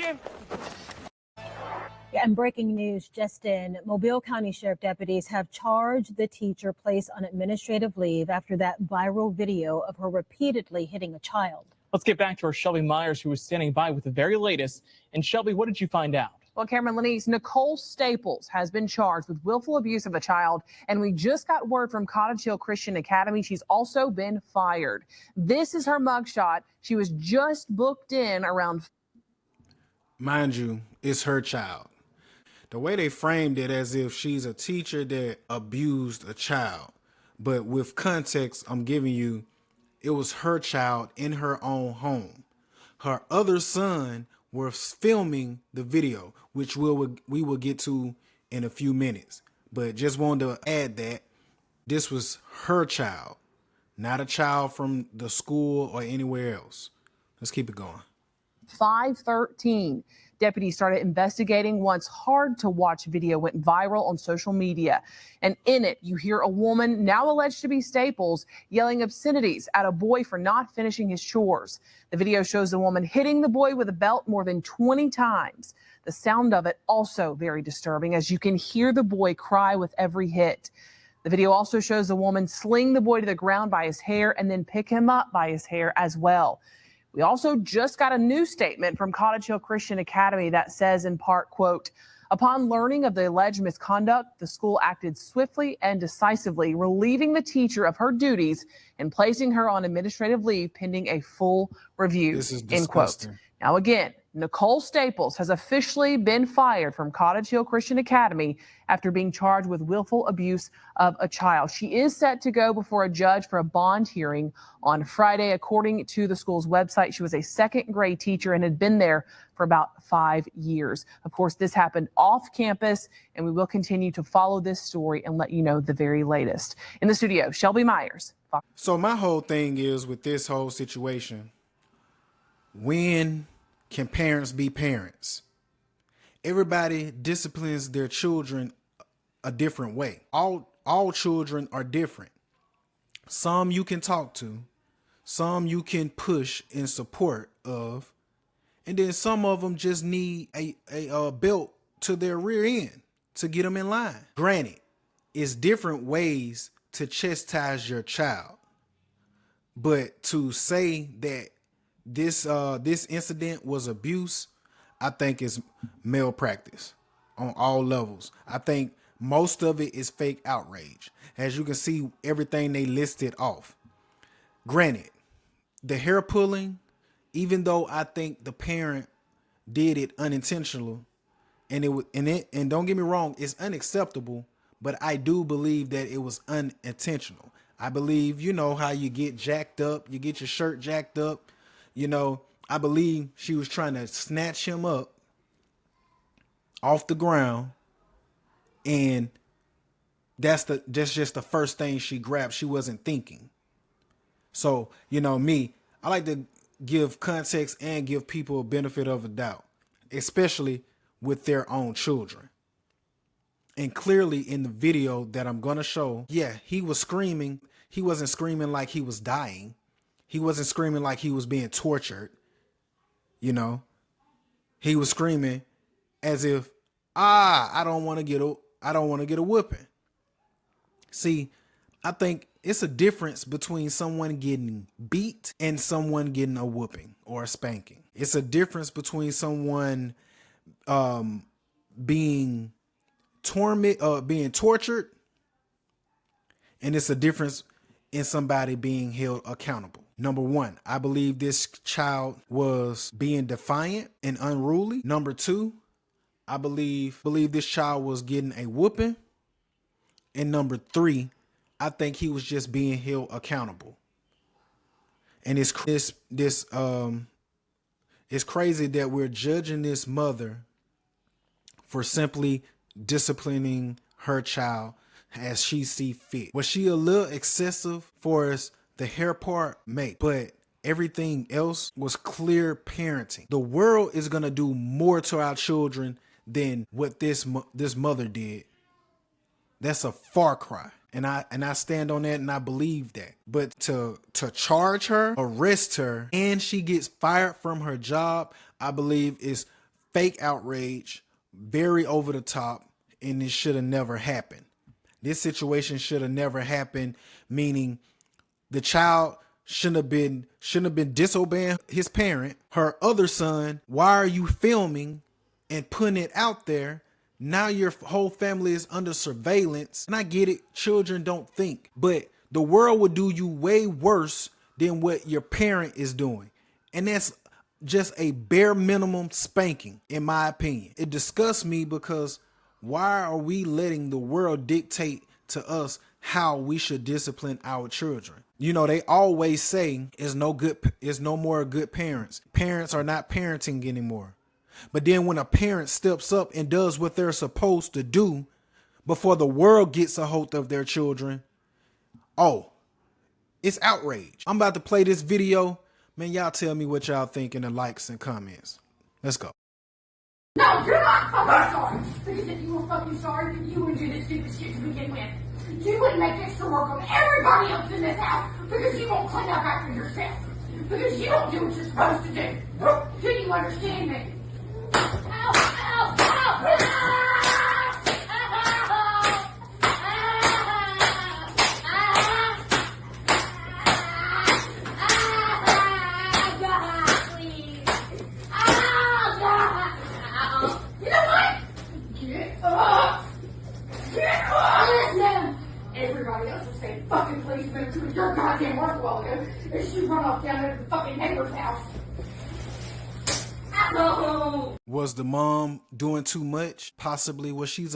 you. And breaking news just in, Mobile County Sheriff deputies have charged the teacher placed on administrative leave after that viral video of her repeatedly hitting a child. Let's get back to our Shelby Myers, who was standing by with the very latest. And Shelby, what did you find out? Well, Cameron Lenise, Nicole Staples has been charged with willful abuse of a child, and we just got word from Cottage Hill Christian Academy she's also been fired. This is her mugshot. She was just booked in around. Mind you, it's her child. The way they framed it as if she's a teacher that abused a child. But with context, I'm giving you, it was her child in her own home. Her other son was filming the video, which we will get to in a few minutes. But just wanted to add that this was her child, not a child from the school or anywhere else. Let's keep it going. 513. Deputies started investigating once hard-to-watch video went viral on social media. And in it, you hear a woman, now alleged to be Staples, yelling obscenities at a boy for not finishing his chores. The video shows the woman hitting the boy with a belt more than 20 times. The sound of it also very disturbing, as you can hear the boy cry with every hit. The video also shows the woman sling the boy to the ground by his hair and then pick him up by his hair as well. We also just got a new statement from Cottage Hill Christian Academy that says in part, quote, upon learning of the alleged misconduct, the school acted swiftly and decisively, relieving the teacher of her duties and placing her on administrative leave pending a full review, This is end quote. disgusting. Now, again, Nicole Staples has officially been fired from Cottage Hill Christian Academy after being charged with willful abuse of a child. She is set to go before a judge for a bond hearing on Friday. According to the school's website, she was a second grade teacher and had been there for about 5 years. Of course, this happened off campus, and we will continue to follow this story and let you know the very latest. In the studio, Shelby Myers. So my whole thing is with this whole situation, when can parents be parents? Everybody disciplines their children a different way. All children are different. Some you can talk to, some you can push in support of, and then some of them just need a belt to their rear end to get them in line. Granted, it's different ways to chastise your child, but to say that this incident was abuse, I think is malpractice on all levels. I think most of it is fake outrage. As you can see, everything they listed off. Granted, the hair pulling, even though I think the parent did it unintentional, and don't get me wrong, it's unacceptable, but I do believe that it was unintentional. I believe, you know how you get jacked up, you get your shirt jacked up. You know, I believe she was trying to snatch him up off the ground, and that's just the first thing she grabbed. She wasn't thinking. So, you know, I like to give context and give people a benefit of a doubt, especially with their own children. And clearly in the video that I'm going to show, yeah, he was screaming. He wasn't screaming like he was dying. He wasn't screaming like he was being tortured. You know, he was screaming as if, I don't want to get a whooping. See, I think it's a difference between someone getting beat and someone getting a whooping or a spanking. It's a difference between someone being tortured, and it's a difference in somebody being held accountable. Number one, I believe this child was being defiant and unruly. Number two, I believe this child was getting a whooping. And number three, I think he was just being held accountable. And it's crazy that we're judging this mother for simply disciplining her child as she see fit. Was she a little excessive for us? The hair part, mate, but everything else was clear parenting. The world is going to do more to our children than what this mother did. That's a far cry. And I stand on that, and I believe that. But to charge her, arrest her, and she gets fired from her job, I believe is fake outrage, very over the top, and it should have never happened. This situation should have never happened, meaning the child shouldn't have been disobeying his parent. Her other son, why are you filming and putting it out there? Now your whole family is under surveillance. And I get it, children don't think, but the world would do you way worse than what your parent is doing. And that's just a bare minimum spanking, in my opinion. It disgusts me because why are we letting the world dictate to us how we should discipline our children? You know, they always say is no more good parents. Parents are not parenting anymore. But then when a parent steps up and does what they're supposed to do before the world gets a hold of their children, oh, it's outrage. I'm about to play this video. Man, y'all tell me what y'all think in the likes and comments. Let's go. No, you're not fucking sorry. Because if you were fucking sorry, then you would do this stupid shit to begin with. You wouldn't make extra work on everybody else in this house because you won't clean up after yourself. Because you don't do what you're supposed to do. Do you understand me? Ow, ow, ow, ow. Everybody else was saying, fucking please move to your goddamn work a while ago. And she run off down there to the fucking neighbor's house. Ow. Was the mom doing too much? Possibly. Was she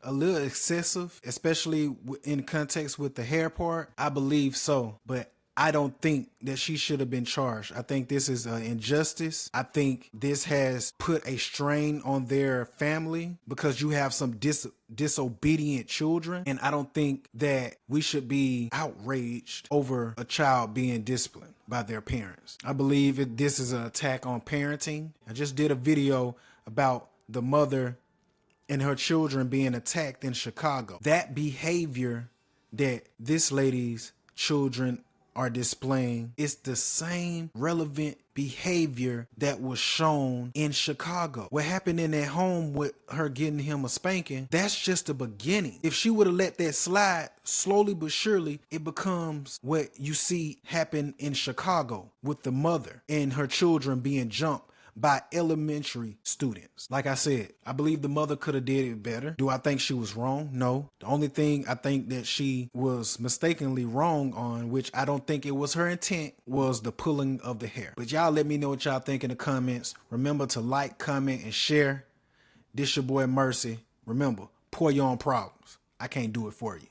a little excessive, especially in context with the hair part? I believe so, but I don't think that she should have been charged. I think this is an injustice. I think this has put a strain on their family because you have some disobedient children. And I don't think that we should be outraged over a child being disciplined by their parents. I believe this is an attack on parenting. I just did a video about the mother and her children being attacked in Chicago. That behavior that this lady's children are displaying is the same relevant behavior that was shown in Chicago. What happened in that home with her getting him a spanking, that's just the beginning. If she would have let that slide, slowly but surely, it becomes what you see happen in Chicago with the mother and her children being jumped by elementary students. Like I said, I believe the mother could have did it better. Do I think she was wrong? No. The only thing I think that she was mistakenly wrong on, which I don't think it was her intent, was the pulling of the hair. But y'all let me know what y'all think in the comments. Remember to like, comment, and share. This your boy Mercy. Remember, pour your own problems. I can't do it for you.